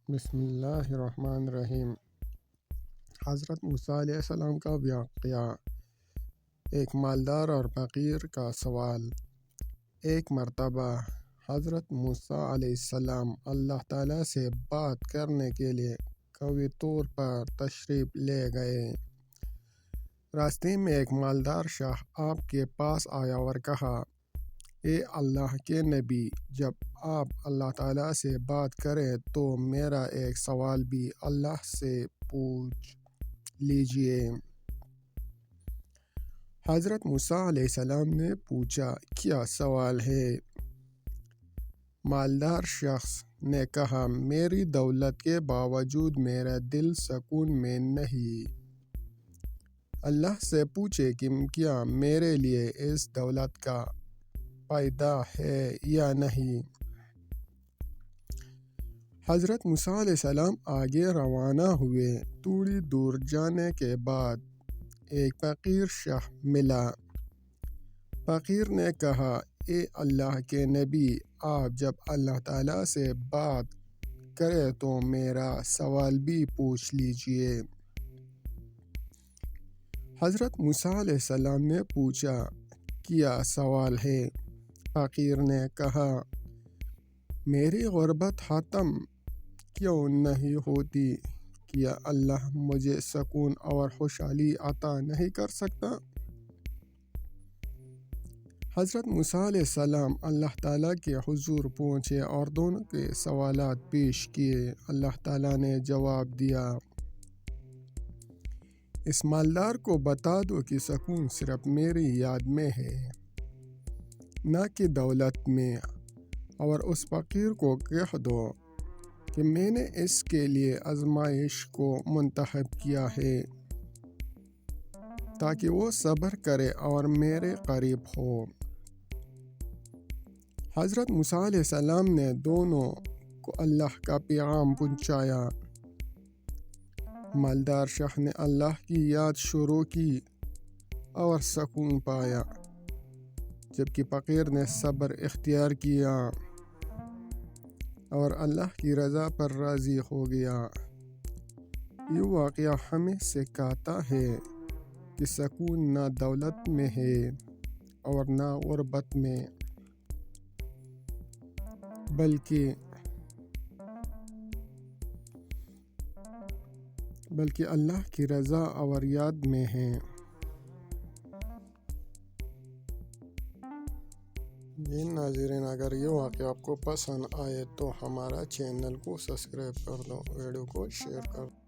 بسم اللہ الرحمن الرحیم۔ حضرت موسیٰ علیہ السلام کا واقعہ۔ ایک مالدار اور فقیر کا سوال۔ ایک مرتبہ حضرت موسیٰ علیہ السلام اللہ تعالیٰ سے بات کرنے کے لیے کوہ طور پر تشریف لے گئے۔ راستے میں ایک مالدار شخص آپ کے پاس آیا اور کہا: اے اللہ کے نبی، جب آپ اللہ تعالیٰ سے بات کریں تو میرا ایک سوال بھی اللہ سے پوچھ لیجیے۔ حضرت موسیٰ علیہ السلام نے پوچھا: کیا سوال ہے؟ مالدار شخص نے کہا: میری دولت کے باوجود میرا دل سکون میں نہیں۔ اللہ سے پوچھیں کہ کیا میرے لیے اس دولت کا فائدہ ہے یا نہیں۔ حضرت موسیٰ علیہ السلام آگے روانہ ہوئے۔ تھوڑی دور جانے کے بعد ایک فقیر شخص ملا۔ فقیر نے کہا: اے اللہ کے نبی، آپ جب اللہ تعالیٰ سے بات کریں تو میرا سوال بھی پوچھ لیجیے۔ حضرت موسیٰ علیہ السلام نے پوچھا: کیا سوال ہے؟ فقیر نے کہا: میری غربت ختم کیوں نہیں ہوتی؟ کیا اللہ مجھے سکون اور خوشحالی عطا نہیں کر سکتا؟ حضرت موسیٰ علیہ السلام اللہ تعالیٰ کے حضور پہنچے اور دونوں کے سوالات پیش کیے۔ اللہ تعالیٰ نے جواب دیا: اس مالدار کو بتا دو کہ سکون صرف میری یاد میں ہے، نہ کہ دولت میں، اور اس فقیر کو کہہ دو کہ میں نے اس کے لیے آزمائش کو منتخب کیا ہے تاکہ وہ صبر کرے اور میرے قریب ہو۔ حضرت موسیٰ علیہ السلام نے دونوں کو اللہ کا پیغام پہنچایا۔ مالدار شخص نے اللہ کی یاد شروع کی اور سکون پایا، جبکہ فقیر نے صبر اختیار کیا اور اللہ کی رضا پر راضی ہو گیا۔ یہ واقعہ ہمیں سکھاتا ہے کہ سکون نہ دولت میں ہے اور نہ غربت میں، بلکہ اللہ کی رضا اور یاد میں ہے۔ ناظرین، اگر یہ واقعہ آپ کو پسند آئے تو ہمارا چینل کو سبسکرائب کر دو، ویڈیو کو شیئر کر دو۔